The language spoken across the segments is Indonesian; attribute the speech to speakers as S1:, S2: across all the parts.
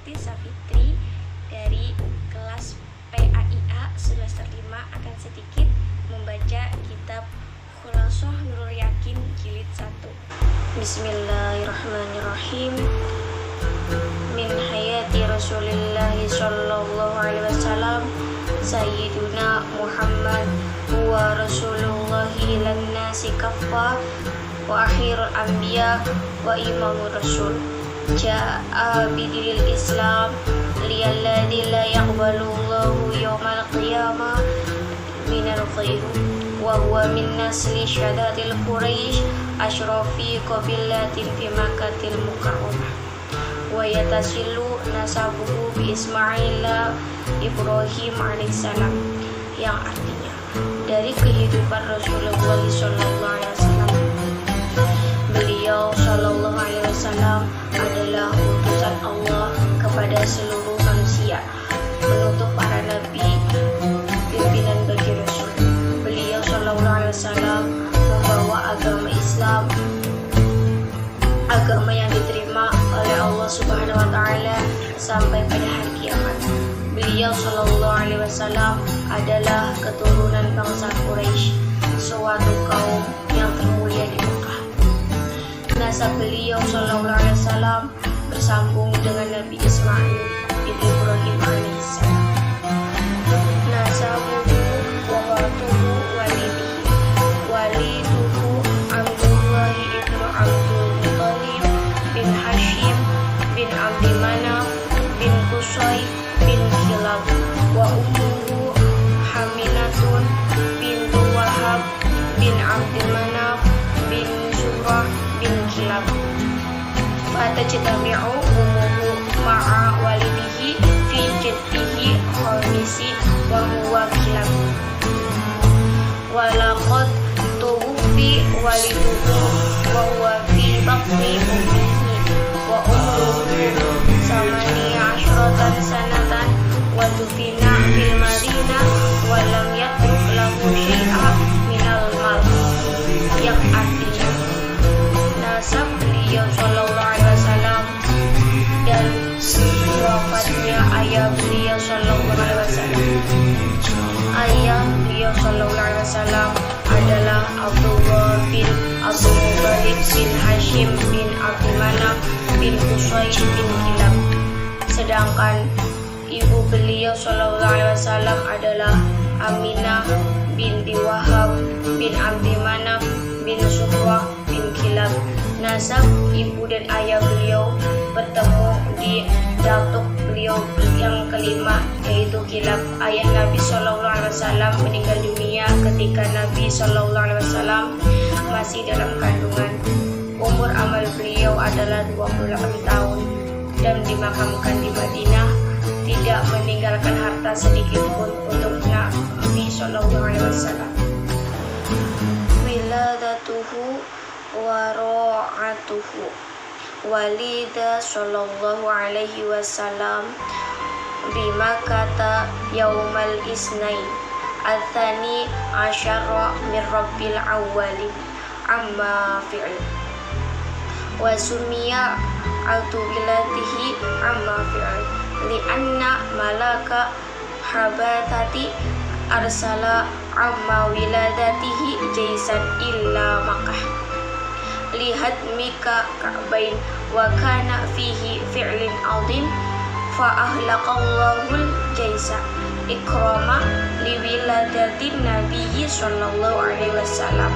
S1: Siti Safitri dari kelas PAIA semester 5 akan sedikit membaca kitab Khulasoh Nurul Yakin jilid 1. Bismillahirrahmanirrahim. Min hayati Rasulillah sallallahu alaihi wasallam Sayyiduna Muhammad wa Rasulullahi lan nasi kaffa wa akhirul anbiya wa imamur rasul ja'a bidilil islam liyalladzi la yaqbalullahu yawmal qiyamah minal khair wa huwa min nasli syadatil quraish asyrafi qabilatin fi makkatil mukarramah wa yatasilu nasabuhu bi Ismaila Ibrahim alaihissalam, yang artinya dari kehidupan Rasulullah sallallahu alaihi wasallam. Beliau sallallahu alaihi wasallam adalah utusan Allah kepada seluruh manusia, penutup para nabi, pimpinan bagi rasul. Beliau sallallahu alaihi wasallam membawa agama Islam, agama yang diterima oleh Allah Subhanahu wa taala sampai pada hari kiamat. Beliau sallallahu alaihi wasallam adalah keturunan bangsa Quraisy, suatu kaum yang termulia di Mekah. Nasab beliau sallallahu alaihi wasallam bersambung dengan Nabi Ismail bin Ibrahim alaihissalam. Nasabuhu wa watuhu walidihi waliduhu Abdullahi ibnu Abdul Muttalib bin Hashim bin Abdi Manaf bin Qusay bin Kilab wa ummuhu Haminatun bintu Wahab bin Abdi Manaf bin Surah bin Kilab. Fatajtami'u ummuhu ma'a walidihi fi jaddihi khamisi wa huwa Kilab. Walaqad tuwfi waliduhu wa huwa fi batni ummihi wa umruhu samani asyratan sanatan wa dufina fil madinah wa lam yatruk lahu syai'an minal mal, yang artinya nasab beliau sallallahu alaihi wasallam dan wafatnya ayah beliau sallallahu alaihi wasallam. Ayah beliau sallallahu alaihi wasallam adalah Abdullah bin Abdul Muttalib bin Hashim bin Abdi Manaf bin Qusay bin Kilab. Sedangkan ibu beliau sallallahu alaihi wasallam adalah Aminah binti Wahab bin Abdi Manaf bin Surah bin Kilab. Nasab ibu dan ayah beliau bertemu di datuk beliau yang kelima, yaitu Kilab. Ayah Nabi sallallahu alaihi wasallam meninggal dunia ketika Nabi sallallahu alaihi wasallam masih dalam kandungan. Umur amal beliau adalah 28 tahun dan dimakamkan di Madinah, tidak meninggalkan harta sedikit pun untuk Nabi sallallahu alaihi wasallam. Wiladatuhu wa ra'atuhu. Walida sallallahu alaihi wasallam bima kata yaumal isnain athani asyara min rabbil awwalin amma fi'l wa sumiya altu wilatihi amma fi'l li'anna malaka habatati arsala amma wiladatihi jaisan illa Makkah lihat mika ka'bain wa kana fihi fi'lin azim fa ahlaqallahul jaisa ikrama liwiladatin nabiyyi sallallahu alaihi wasallam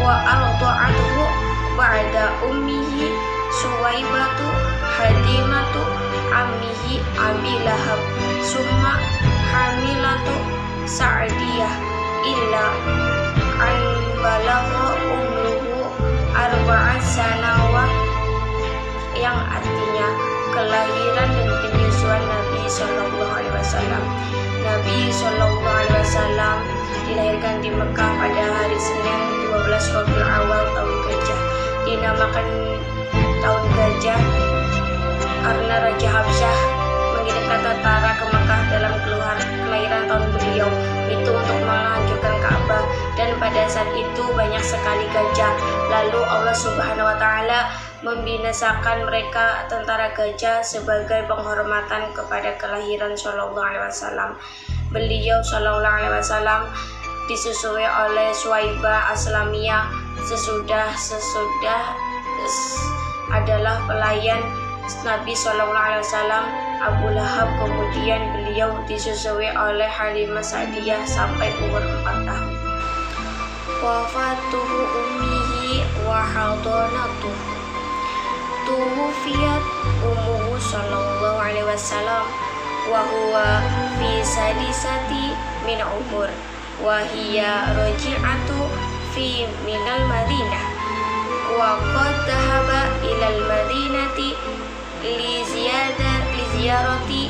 S1: wa arda'atuhu ba'da ummihi Suwaibatu hadimatu ammihi Abi Lahab summa hamilatu Sa'diyah illa an balagha umruhu arba'at sanawat, yang artinya kelahiran dan penyusuan Nabi sallallahu alaihi wasallam. Nabi sallallahu alaihi wasallam dilahirkan di Mekah pada hari Senin 12 Rabiul Awal tahun Gajah. Dinamakan tahun Gajah karena Raja Habsyah mengirimkan tentara ke Mekah dalam kelahiran tahun beliau itu untuk menghancurkan Ka'bah, dan pada saat itu banyak sekali gajah. Lalu Allah Subhanahu wa taala membinasakan mereka tentara gajah sebagai penghormatan kepada kelahiran Shallallahu Alaihi Wasallam. Beliau Shallallahu Alaihi Wasallam disusui oleh Suwaibah Aslamiyah sesudah adalah pelayan Nabi Shallallahu Alaihi Wasallam Abu Lahab. Kemudian beliau disusui oleh Halimah Sa'diyah sampai umur 4 tahun. Wafatuhu ummihi wa hadanatuhu. Tuwufiyat ummuhu Shallallahu Alaihi Wasallam wa huwa fi sadisati min umur wa hiya raji'atu fi minal Madinah wa qad dhahaba ilal Madinati li ziyarati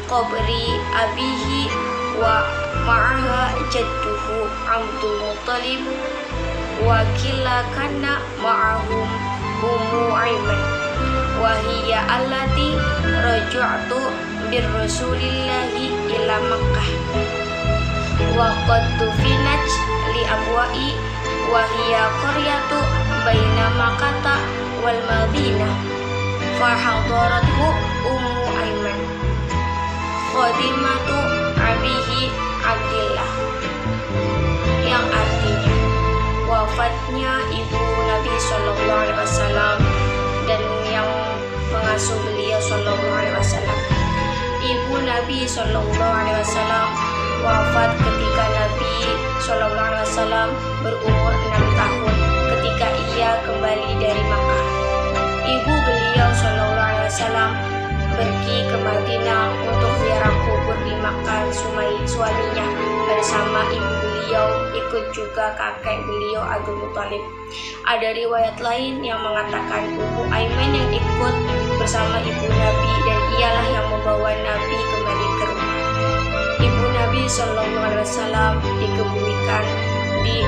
S1: qabri abihi wa ma'aha jadduhu Abdul Muttalib wa kila kana ma'ahum Ummu Aiman wa hiya allati raja'tu bir Rasulillahi ila Makkah wa qad tufinat li abwa'i wa hiya qaryatu baina Makkah wal Madinah fa hadarathu Ummu Aiman khadimatu abihi Abdillah, yang artinya wafatnya ibu Nabi Shallallahu Alaihi Wasallam dan yang mengasuh beliau Shallallahu Alaihi Wasallam. Ibu Nabi Shallallahu Alaihi Wasallam wafat ketika Nabi Shallallahu Alaihi Wasallam berumur 6 tahun ketika ia kembali dari Makkah. Ibu beliau Shallallahu Alaihi Wasallam pergi ke Madinah untuk ziarah kubur di Makkah suaminya bersama ibu beliau, ikut juga kakek beliau Abdul Muttalib. Ada riwayat lain yang mengatakan Ummu Aiman yang ikut bersama ibu Nabi dan ialah yang membawa Nabi kembali ke rumah. Ibu Nabi Shallallahu Alaihi Wasallam dikebumikan di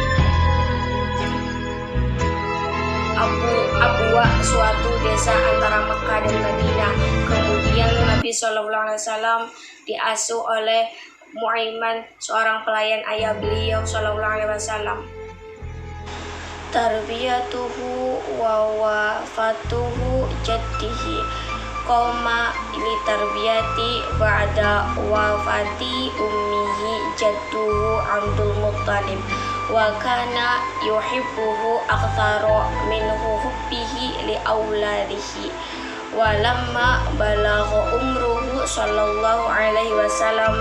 S1: Abwa, suatu desa antara Mekah dan Madinah. Kemudian Nabi Shallallahu Alaihi Wasallam diasuh oleh Mu'aiman, seorang pelayan ayah beliau Shallallahu Alaihi Wasallam. Tarbiyatuhu wa wafatuhu jaddihi qoma li tarbiyati ba'da wafati ummihi jadduhu Abdul Muttalib wa kana yuhibbuhu aktsaru minhu hubbihi li auladihi wa lamma balagha umruhu Shallallahu Alaihi Wasallam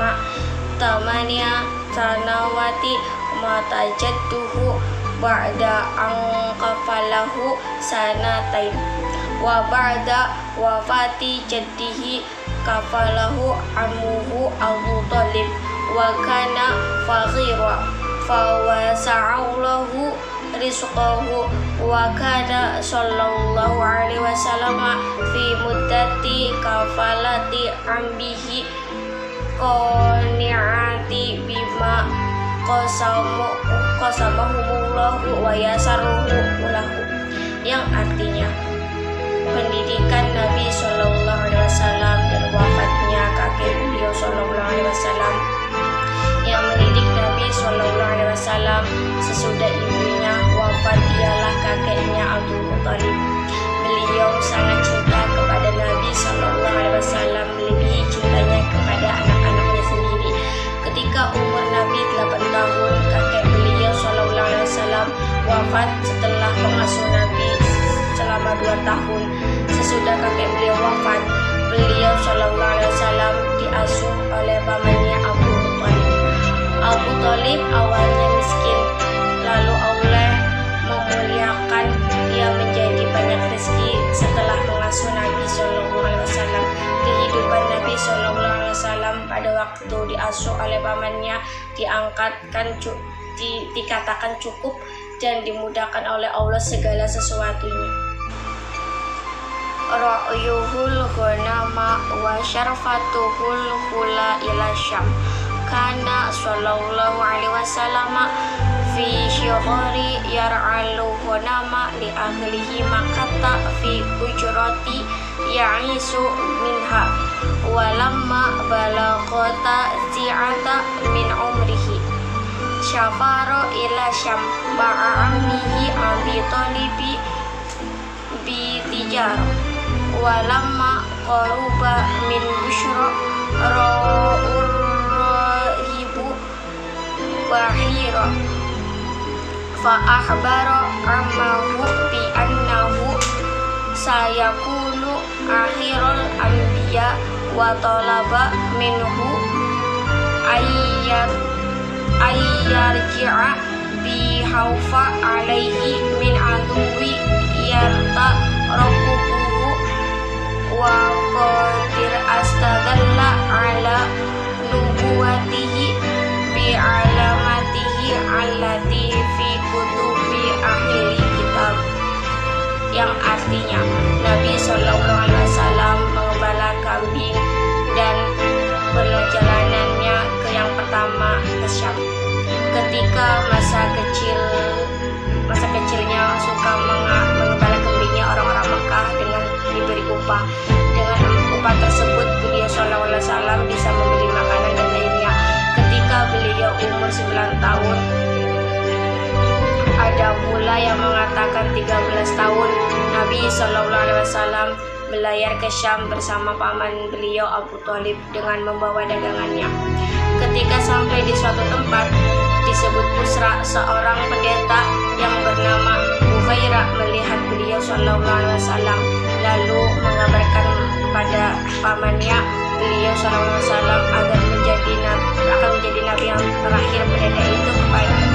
S1: tamania sanawati mata jadduhu ba'da angkafalahu sanatain wa ba'da wafati jaddihi kafalahu amuhu Abu Talib wa kana faghira fawasa'allahu rizqahu wa kana Sallallahu Alaihi Wasallam fi muddati kafalati ambihi qani'ati bima qasamahumullahu wa yasaruhu lahu, yang artinya pendidikan Nabi Shallallahu Alaihi Wasallam dan wafatnya kakek beliau Shallallahu Alaihi Wasallam. Yang mendidik Nabi Shallallahu Alaihi Wasallam sesudah ibunya wafat ialah kakeknya Abdul Muttalib. Beliau sangat cinta kepada Nabi Shallallahu Alaihi Wasallam, melebihi cintanya kepada anak-anaknya sendiri. Ketika umur Nabi 8 tahun, kakek beliau Shallallahu Alaihi Wasallam wafat setelah mengasuh Nabi selama 2 tahun. Sesudah kakek beliau wafat, beliau Shallallahu Alaihi Wasallam diasuh oleh pamannya Abu Thalib. Abu Thalib awalnya miskin, lalu Allah memuliakan dia menjadi banyak rezeki setelah mengasuh Nabi Shallallahu Alaihi Wasallam. Kehidupan Nabi Shallallahu Alaihi Wasallam pada waktu diasuh oleh pamannya dikatakan cukup dan dimudahkan oleh Allah segala sesuatunya. Ra'yuhul ghanama wa syarfatuhul hula ila Syam. Kana Sallallahu Alaihi Wasallam fi syuhuri yar'alu ghanama li ahlihi Makkah fi ujrati ya'isu minha walamma balagata si'ata min umrihi syafaro ila Syam ma'a ammihi Abi Thalibi bi tijar. Walamma qaruba min busyra ra'ur rahibu bahira fa ahbara amahu bi annahu sayakunu akhirul anbiya wa talaba minhu ayyarji'a bi haufa alaihi min aduwi yarta rakubuhu wa qadir astadalla ala nubuwatihi bi alamatihi allati fi kutubi ahli kitab, yang artinya Nabi Shallallahu Alaihi Wasallam mengembala kambing dan perjalanannya ke yang pertama ke Syam. Ketika masa kecilnya suka mengembala kambingnya orang-orang Mekah dengan diberi upah. Dengan upah tersebut beliau Shallallahu Alaihi Wasallam bisa membeli makanan dan lainnya. Ketika beliau umur 9 tahun, ada pula yang mengatakan 13 tahun, Nabi Shallallahu Alaihi Wasallam berlayar ke Syam bersama paman beliau Abu Thalib dengan membawa dagangannya. Ketika sampai di suatu tempat disebut Busra, seorang pendeta yang bernama Bukhaira melihat beliau Shallallahu Alaihi Wasallam lalu mengabarkan kepada pamannya beliau Shallallahu Alaihi Wasallam akan menjadi nabi yang terakhir. Pendeta itu kepada